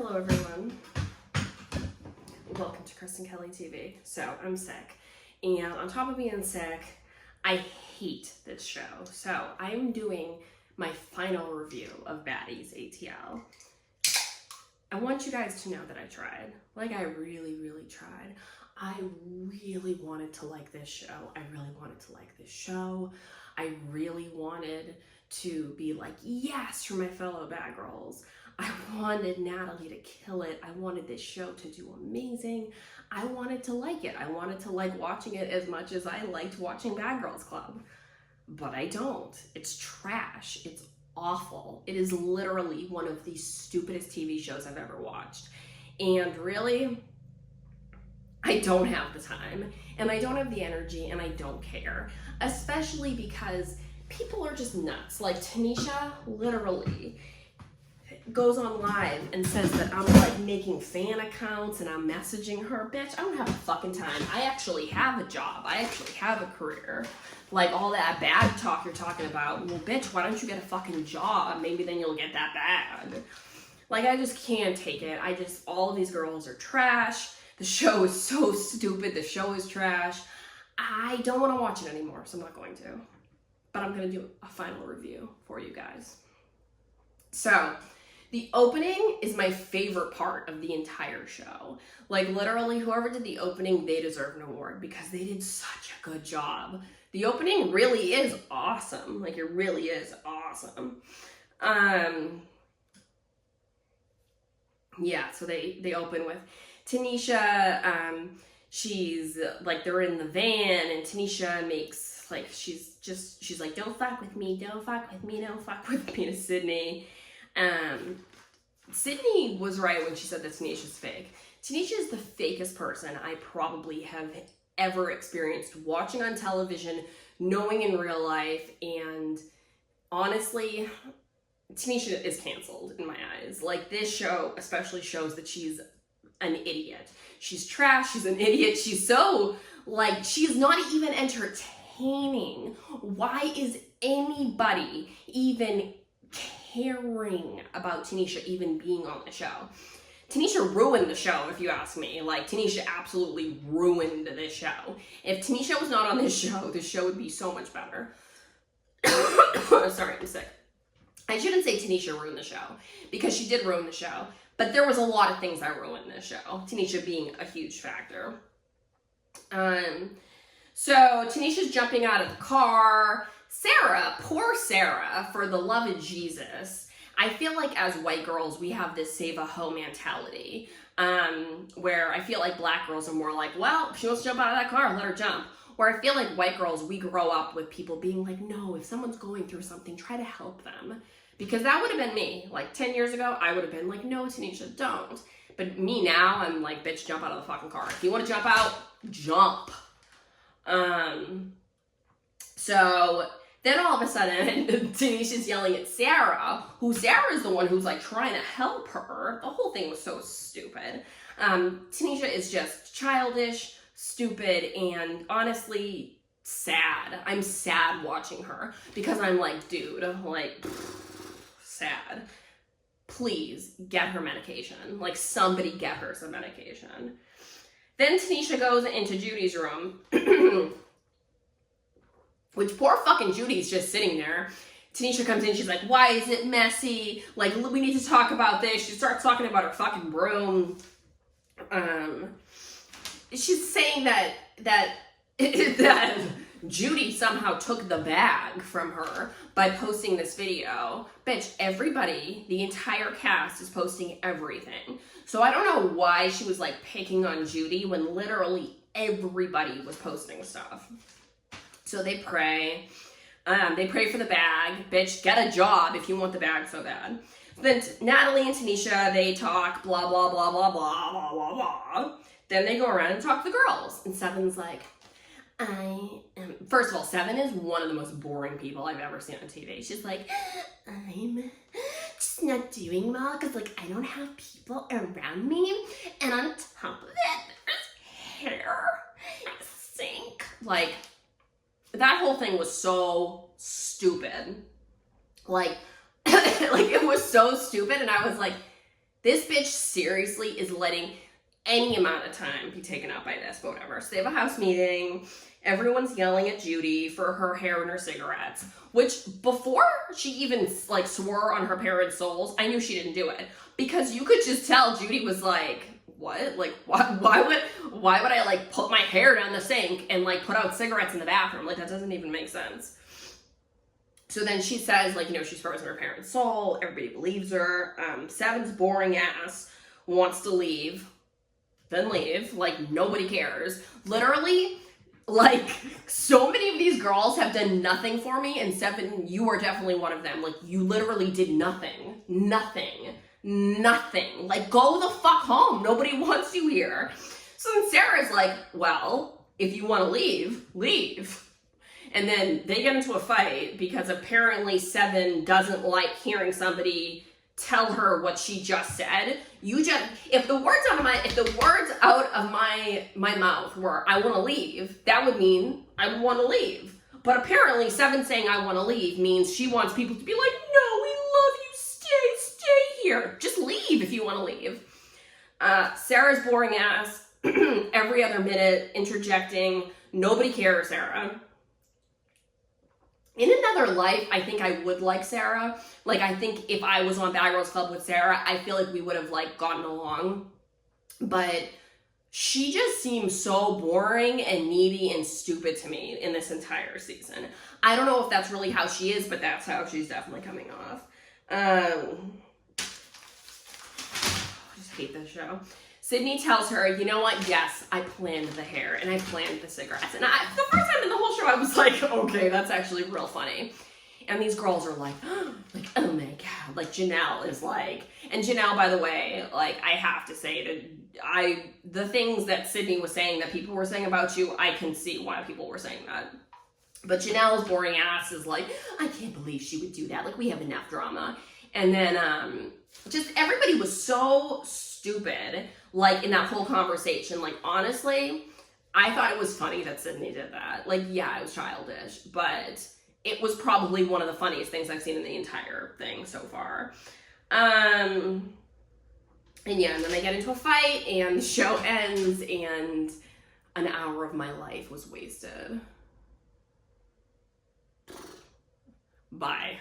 Hello everyone, welcome to Kristen Kelly TV. So I'm sick, and on top of being sick, I hate this show. So I'm doing my final review of Baddies ATL. I want you guys to know that I tried. Like, I really tried. I really wanted to like this show. I really wanted to be like, yes, for my fellow bad girls. I wanted Natalie to kill it. I wanted this show to do amazing. I wanted to like it. I wanted to like watching it as much as I liked watching Bad Girls Club. But I don't. It's trash. It's awful. It is literally one of the stupidest TV shows I've ever watched. And really, I don't have the time, and I don't have the energy, and I don't care. Especially because people are just nuts. Like, Tanisha literally goes on live and says that I'm like making fan accounts and I'm messaging her. Bitch, I don't have a fucking time. I actually have a job. I actually have a career. Like, all that bad talk you're talking about, well, bitch, why don't you get a fucking job? Maybe then you'll get that bad. Like, I just can't take it. All of these girls are trash. The show is so stupid. The show is trash. I don't want to watch it anymore, so I'm not going to. But I'm going to do a final review for you guys. So, the opening is my favorite part of the entire show. Like, literally, whoever did the opening, they deserve an award because they did such a good job. The opening really is awesome. Like, it really is awesome. Yeah, so they open with Tanisha. She's like, they're in the van, and Tanisha makes, like, she's like, don't fuck with me to Sydney. Sydney was right when she said that Tanisha's fake. Tanisha is the fakest person I probably have ever experienced watching on television, knowing in real life, and honestly, Tanisha is canceled in my eyes. Like, this show especially shows that she's an idiot. She's trash, she's an idiot, she's so, like, she's not even entertaining. Why is anybody even caring about Tanisha even being on the show? Tanisha ruined the show, if you ask me. Like, Tanisha absolutely ruined this show. If Tanisha was not on this show would be so much better. Sorry, I'm sick. I shouldn't say Tanisha ruined the show, because she did ruin the show, but there was a lot of things that ruined this show, Tanisha being a huge factor. So Tanisha's jumping out of the car. Sarah, poor Sarah, for the love of Jesus. I feel like as white girls, we have this save a hoe mentality, where I feel like black girls are more like, well, if she wants to jump out of that car, let her jump. Where I feel like white girls, we grow up with people being like, no, if someone's going through something, try to help them. Because that would have been me. Like, 10 years ago, I would have been like, no, Tanisha, don't. But me now, I'm like, bitch, jump out of the fucking car. If you want to jump out, jump. So then all of a sudden, Tanisha's yelling at Sarah, Sarah is the one who's like trying to help her. The whole thing was so stupid. Tanisha is just childish, stupid, and honestly sad. I'm sad watching her because I'm like, dude, like, sad. Please get her medication. Like, somebody get her some medication. Then Tanisha goes into Judy's room, which poor fucking Judy's just sitting there. Tanisha comes in, she's like, why is it messy? Like, we need to talk about this. She starts talking about her fucking broom. She's saying that Judy somehow took the bag from her by posting this video. Bitch, everybody, the entire cast is posting everything. So I don't know why she was like picking on Judy when literally everybody was posting stuff. So they pray. They pray for the bag. Bitch, get a job if you want the bag so bad. Then Natalie and Tanisha, they talk, blah, blah, blah, blah, blah, blah, blah, blah. Then they go around and talk to the girls. And Seven's like, first of all, Seven is one of the most boring people I've ever seen on TV. She's like, I'm just not doing well because, like, I don't have people around me. And on top of it, there's hair. I stink. Like, that whole thing was so stupid. Like, like, it was so stupid. And I was like, This bitch seriously is letting any amount of time be taken up by this, but whatever. So they have a house meeting. Everyone's yelling at Judy for her hair and her cigarettes, which before she even like swore on her parents' souls, I knew she didn't do it, because you could just tell Judy was like, what? Like, why would I like put my hair down the sink and like put out cigarettes in the bathroom? Like, that doesn't even make sense. So then she says, like, you know, she's frozen her parents' soul. Everybody believes her. Seven's boring ass wants to leave, then leave. Like, nobody cares. Literally, like, so many of these girls have done nothing for me, and Seven, you are definitely one of them. Like, you literally did nothing. Nothing. Like, go the fuck home. Nobody wants you here. So then Sarah's like, well, if you want to leave, leave. And then they get into a fight because apparently Seven doesn't like hearing somebody tell her what she just said. If the words out of my mouth were I want to leave, that would mean I want to leave. But apparently Seven saying I want to leave means she wants people to be like, no, we love you, stay here. Just leave if you want to leave. Sarah's boring ass, every other minute interjecting. Nobody cares, Sarah. In another life, I think I would like Sarah. Like, I think if I was on Bad Girls Club with Sarah, I feel like we would have, like, gotten along. But she just seems so boring and needy and stupid to me in this entire season. I don't know if that's really how she is, but that's how she's definitely coming off. I just hate this show. Sydney tells her, you know what? Yes, I planned the hair and I planned the cigarettes. And the first time in the whole show, I was like, okay, that's actually real funny. And these girls are like, oh my God. Like, Janelle is like, and Janelle, by the way, like, I have to say that the things that Sydney was saying that people were saying about you, I can see why people were saying that. But Janelle's boring ass is like, I can't believe she would do that. Like, we have enough drama. And then, just everybody was so stupid, like, in that whole conversation. Like, honestly, I thought it was funny that Sydney did that. Like, yeah, it was childish, but it was probably one of the funniest things I've seen in the entire thing so far. And yeah, and then they get into a fight, and the show ends, and an hour of my life was wasted. Bye.